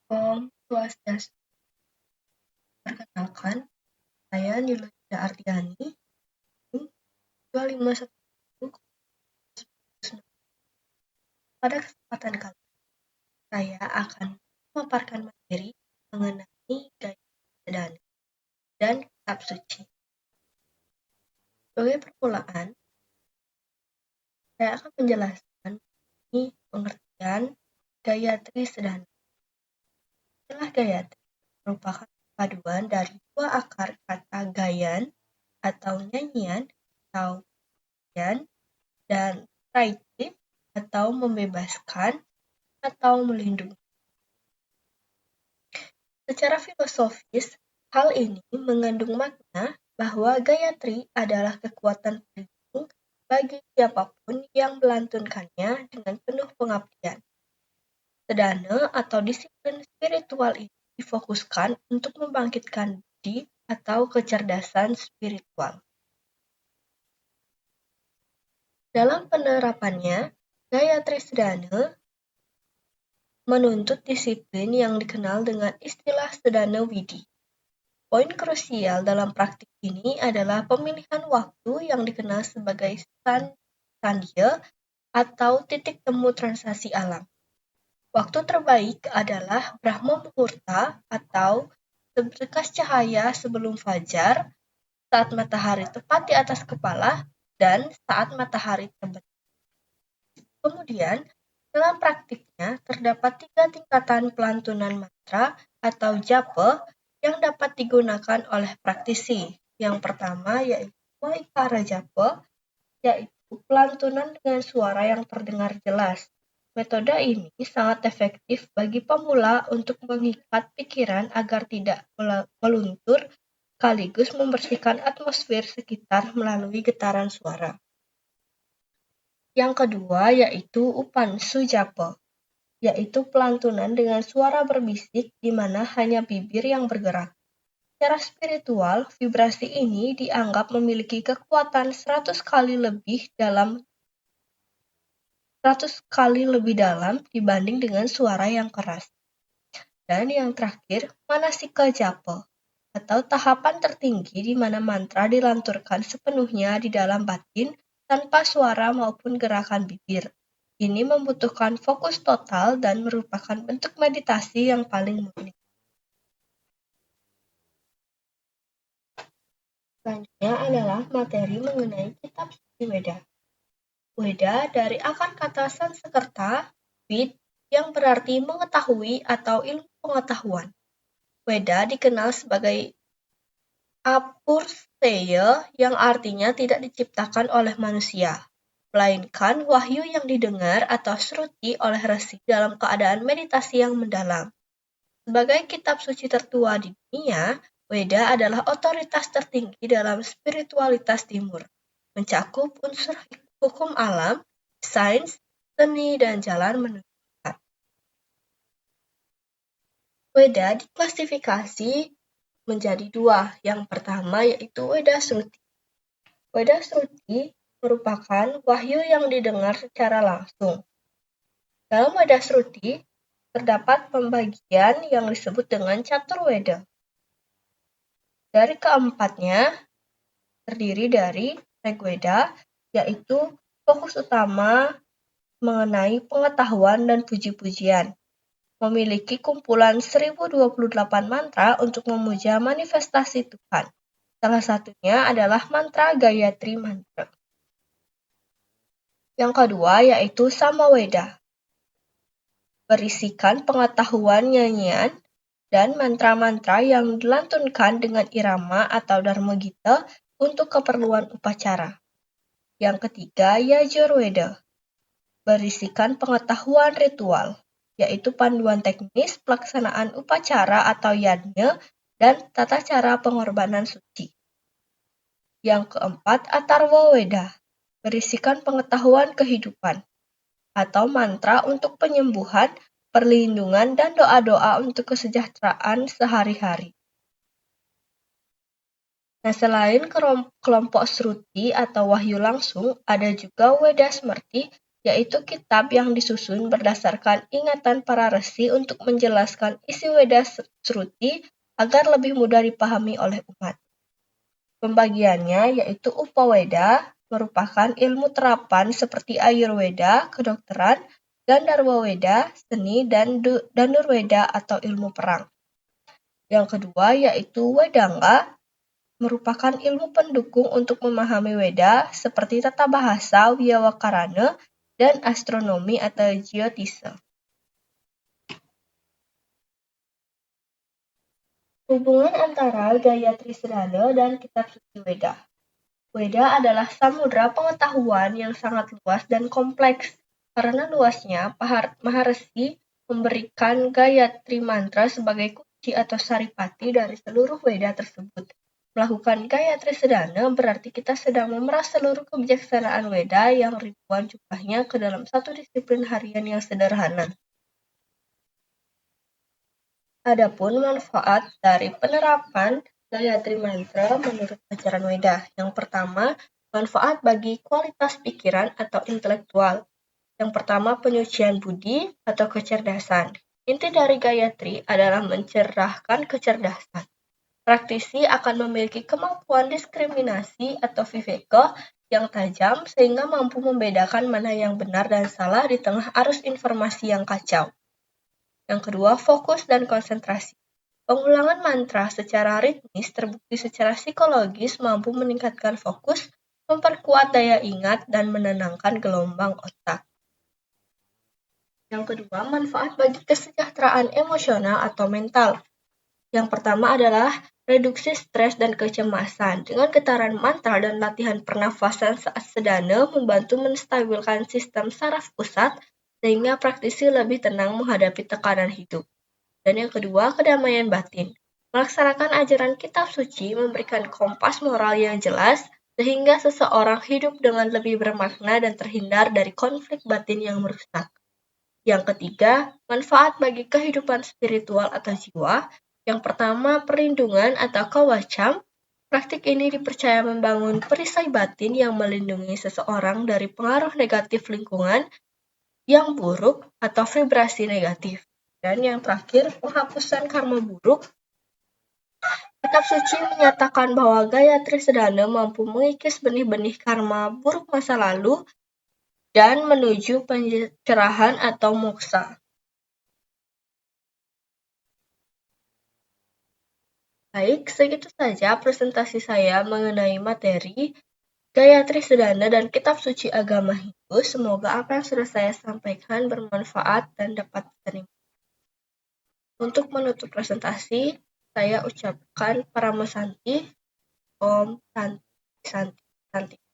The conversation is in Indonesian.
Om Swastiastu. Perkenalkan, saya Niluda Ardiani, 251. Pada kesempatan kali ini, saya akan memaparkan materi mengenai gaya sederhana dan kitab suci. Sebagai permulaan, saya akan menjelaskan mengenai pengertian Gayatri Sederhana. Istilah Gayatri merupakan paduan dari dua akar kata gayan atau nyanyian atau pujian dan traiti atau membebaskan atau melindungi. Secara filosofis, hal ini mengandung makna bahwa Gayatri adalah kekuatan pelindung bagi siapapun yang melantunkannya dengan penuh pengabdian. Sedana atau disiplin spiritual ini difokuskan untuk membangkitkan budi atau kecerdasan spiritual. Dalam penerapannya, Gayatri Sedana menuntut disiplin yang dikenal dengan istilah Sedana Widi. Poin krusial dalam praktik ini adalah pemilihan waktu yang dikenal sebagai sandhya atau titik temu transaksi alam. Waktu terbaik adalah Brahma Muhurta atau seberkas cahaya sebelum fajar, saat matahari tepat di atas kepala, dan saat matahari terbit. Kemudian, dalam praktiknya terdapat 3 tingkatan pelantunan mantra atau japa yang dapat digunakan oleh praktisi. Yang pertama yaitu Vaikara Japa, yaitu pelantunan dengan suara yang terdengar jelas. Metode ini sangat efektif bagi pemula untuk mengikat pikiran agar tidak meluntur, sekaligus membersihkan atmosfer sekitar melalui getaran suara. Yang kedua yaitu Upansu Japa, yaitu pelantunan dengan suara berbisik di mana hanya bibir yang bergerak. Secara spiritual, vibrasi ini dianggap memiliki kekuatan 100 kali lebih dalam dibanding dengan suara yang keras. Dan yang terakhir, Manasika Japa, atau tahapan tertinggi di mana mantra dilanturkan sepenuhnya di dalam batin tanpa suara maupun gerakan bibir. Ini membutuhkan fokus total dan merupakan bentuk meditasi yang paling murni. Selanjutnya adalah materi mengenai kitab suci Weda. Weda dari akar kata Sanskerta, Vid, yang berarti mengetahui atau ilmu pengetahuan. Weda dikenal sebagai apurseya yang artinya tidak diciptakan oleh manusia, melainkan wahyu yang didengar atau sruti oleh resi dalam keadaan meditasi yang mendalam. Sebagai kitab suci tertua di dunia, Weda adalah otoritas tertinggi dalam spiritualitas timur, mencakup unsur hukum alam, sains, seni, dan jalan menuju Tuhan. Weda diklasifikasi menjadi 2. Yang pertama yaitu Weda Sruti. Weda Sruti merupakan wahyu yang didengar secara langsung. Dalam Weda Sruti terdapat pembagian yang disebut dengan Catur Weda. Dari keempatnya terdiri dari Rigveda, yaitu fokus utama mengenai pengetahuan dan puji-pujian. Memiliki kumpulan 1028 mantra untuk memuja manifestasi Tuhan. Salah satunya adalah mantra Gayatri Mantra. Yang kedua yaitu Samaweda, berisikan pengetahuan nyanyian dan mantra-mantra yang dilantunkan dengan irama atau dharma gita untuk keperluan upacara. Yang ketiga Yajurveda, berisikan pengetahuan ritual, yaitu panduan teknis pelaksanaan upacara atau yajna dan tata cara pengorbanan suci. Yang keempat, Atharva Veda, berisikan pengetahuan kehidupan, atau mantra untuk penyembuhan, perlindungan, dan doa-doa untuk kesejahteraan sehari-hari. Nah, selain kelompok Sruti atau wahyu langsung, ada juga Weda Smerti, yaitu kitab yang disusun berdasarkan ingatan para resi untuk menjelaskan isi Weda Sruti agar lebih mudah dipahami oleh umat. Pembagiannya yaitu Upaweda, merupakan ilmu terapan seperti Ayurveda, kedokteran, Gandharwa Weda, seni, dan Dhanurveda atau ilmu perang. Yang kedua yaitu Wedanga, merupakan ilmu pendukung untuk memahami Weda seperti tata bahasa, Wyakarana, dan astronomi atau geotise. Hubungan antara Gayatri Sedana dan kitab suci Weda. Weda adalah samudra pengetahuan yang sangat luas dan kompleks. Karena luasnya, Maharesi memberikan Gayatri Mantra sebagai kunci atau saripati dari seluruh Weda tersebut. Melakukan Gayatri Sedana berarti kita sedang memeras seluruh kebijaksanaan Weda yang ribuan jumlahnya ke dalam satu disiplin harian yang sederhana. Adapun manfaat dari penerapan Gayatri Mantra menurut ajaran Weda. Yang pertama, manfaat bagi kualitas pikiran atau intelektual. Yang pertama, penyucian budi atau kecerdasan. Inti dari Gayatri adalah mencerahkan kecerdasan. Praktisi akan memiliki kemampuan diskriminasi atau viveka yang tajam sehingga mampu membedakan mana yang benar dan salah di tengah arus informasi yang kacau. Yang kedua, fokus dan konsentrasi. Pengulangan mantra secara ritmis terbukti secara psikologis mampu meningkatkan fokus, memperkuat daya ingat, dan menenangkan gelombang otak. Yang kedua, manfaat bagi kesejahteraan emosional atau mental. Yang pertama adalah reduksi stres dan kecemasan. Dengan getaran mantra dan latihan pernafasan saat sedana membantu menstabilkan sistem saraf pusat sehingga praktisi lebih tenang menghadapi tekanan hidup. Dan yang kedua, kedamaian batin. Melaksanakan ajaran kitab suci memberikan kompas moral yang jelas sehingga seseorang hidup dengan lebih bermakna dan terhindar dari konflik batin yang merusak. Yang ketiga, manfaat bagi kehidupan spiritual atau jiwa. Yang pertama, perlindungan atau kawacam. Praktik ini dipercaya membangun perisai batin yang melindungi seseorang dari pengaruh negatif lingkungan yang buruk atau vibrasi negatif. Dan yang terakhir, penghapusan karma buruk. Kitab suci menyatakan bahwa Gayatri Sedana mampu mengikis benih-benih karma buruk masa lalu dan menuju pencerahan atau moksa. Baik, segitu saja presentasi saya mengenai materi Gayatri Sedana dan Kitab Suci Agama Hindu. Semoga apa yang sudah saya sampaikan bermanfaat dan dapat diterima. Untuk menutup presentasi, saya ucapkan Paramasanti, Om Santi Santi Santi.